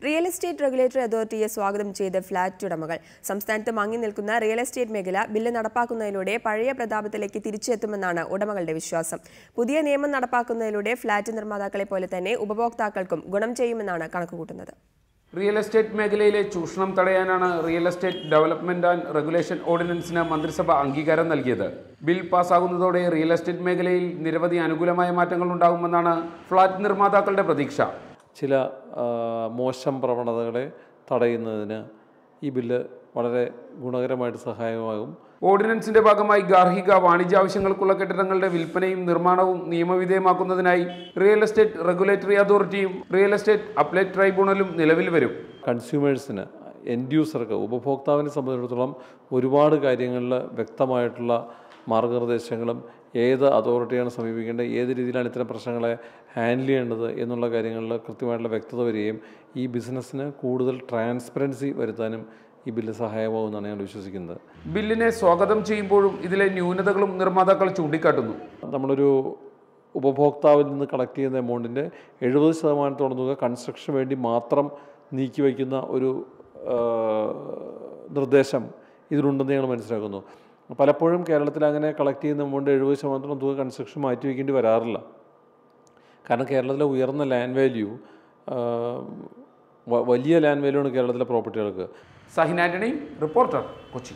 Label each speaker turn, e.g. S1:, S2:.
S1: Real estate regulatory അതോറിറ്റിയെ സ്വാഗതം ചെയ്ത് flat ഉടമകൾ. സംസ്ഥാനത്ത് മങ്ങി നിൽക്കുന്ന റിയൽ എസ്റ്റേറ്റ് മേഖല ബില്ല് നടപ്പാക്കുന്നതിലൂടെ പഴയ പ്രതാപത്തിലേക്ക് തിരിച്ചെത്തുമെന്നാണ് ഉടമകളുടെ വിശ്വാസം. പുതിയ നിയമം നടപ്പാക്കുന്നതിലൂടെ ഫ്ളാറ്റ് നിർമ്മാതാക്കളെ പോലെ തന്നെ ഉപഭോക്താക്കൾക്കും ഗുണം ചെയ്യുമെന്നാണ് കണക്കുകൂട്ടുന്നത്.
S2: റിയൽ എസ്റ്റേറ്റ് മേഖലയിലെ ചൂഷണം തടയാനാണ് real estate development and regulation ഓർഡിനൻസിന് മന്ത്രിസഭ അംഗീകാരം നൽകിയത്. ബിൽ പാസ്സാകുന്നതോടെ റിയൽ എസ്റ്റേറ്റ് മേഖലയിൽ നിരവധി അനുകൂലമായ മാറ്റങ്ങൾ ഉണ്ടാകുമെന്നാണ് ഫ്ളാറ്റ് നിർമ്മാതാക്കളുടെ പ്രതീക്ഷ.
S3: ചില മോശം പ്രവണതകളെ തടയുന്നതിന് ഈ ബില്ല് വളരെ ഗുണകരമായിട്ട് സഹായകമാകും.
S2: ഓർഡിനൻസിന്റെ ഭാഗമായി ഗാർഹിക വാണിജ്യ ആവശ്യങ്ങൾക്കുള്ള കെട്ടിടങ്ങളുടെ വിൽപ്പനയും നിർമ്മാണവും നിയമവിധേയമാക്കുന്നതിനായി റിയൽ എസ്റ്റേറ്റ് റെഗുലേറ്ററി അതോറിറ്റിയും റിയൽ എസ്റ്റേറ്റ് അപ്പലേറ്റ് ട്രൈബ്യൂണലും നിലവിൽ വരും.
S3: കൺസ്യൂമേഴ്സിന്, എൻഡ് യൂസർക്ക്, ഉപഭോക്താവിനെ സംബന്ധിച്ചിടത്തോളം ഒരുപാട് കാര്യങ്ങളിൽ വ്യക്തമായിട്ടുള്ള മാർഗനിർദ്ദേശങ്ങളും ഏത് അതോറിറ്റിയാണ് സമീപിക്കേണ്ടത്, ഏത് രീതിയിലാണ് ഇത്തരം പ്രശ്നങ്ങളെ ഹാൻഡിൽ ചെയ്യേണ്ടത് എന്നുള്ള കാര്യങ്ങളിൽ കൃത്യമായിട്ടുള്ള വ്യക്തത വരികയും ഈ ബിസിനസ്സിന് കൂടുതൽ ട്രാൻസ്പെറൻസി വരുത്താനും ഈ ബില്ല് സഹായമാകുമെന്നാണ് ഞാൻ വിശ്വസിക്കുന്നത്.
S2: ബില്ലിനെ സ്വാഗതം ചെയ്യുമ്പോഴും ഇതിലെ ന്യൂനതകളും നിർമ്മാതാക്കൾ ചൂണ്ടിക്കാട്ടുന്നു.
S3: നമ്മളൊരു ഉപഭോക്താവിൽ നിന്ന് കളക്ട് ചെയ്യുന്ന എമൗണ്ടിൻ്റെ 70% തുക കൺസ്ട്രക്ഷന് വേണ്ടി മാത്രം നീക്കി വയ്ക്കുന്ന ഒരു നിർദ്ദേശം ഇതിലുണ്ടെന്ന് ഞങ്ങൾ മനസ്സിലാക്കുന്നു. പലപ്പോഴും കേരളത്തിൽ അങ്ങനെ കളക്ട് ചെയ്യുന്ന എമൗണ്ട് 70% തുക കൺസ്ട്രക്ഷൻ മാറ്റി വയ്ക്കേണ്ടി വരാറില്ല. കാരണം കേരളത്തിലെ ഉയർന്ന ലാൻഡ് വാല്യൂ, വലിയ ലാൻഡ് വാല്യൂ ആണ് കേരളത്തിലെ പ്രോപ്പർട്ടികൾക്ക്.
S2: സഹിൻ ആന്റണി, റിപ്പോർട്ടർ, കൊച്ചി.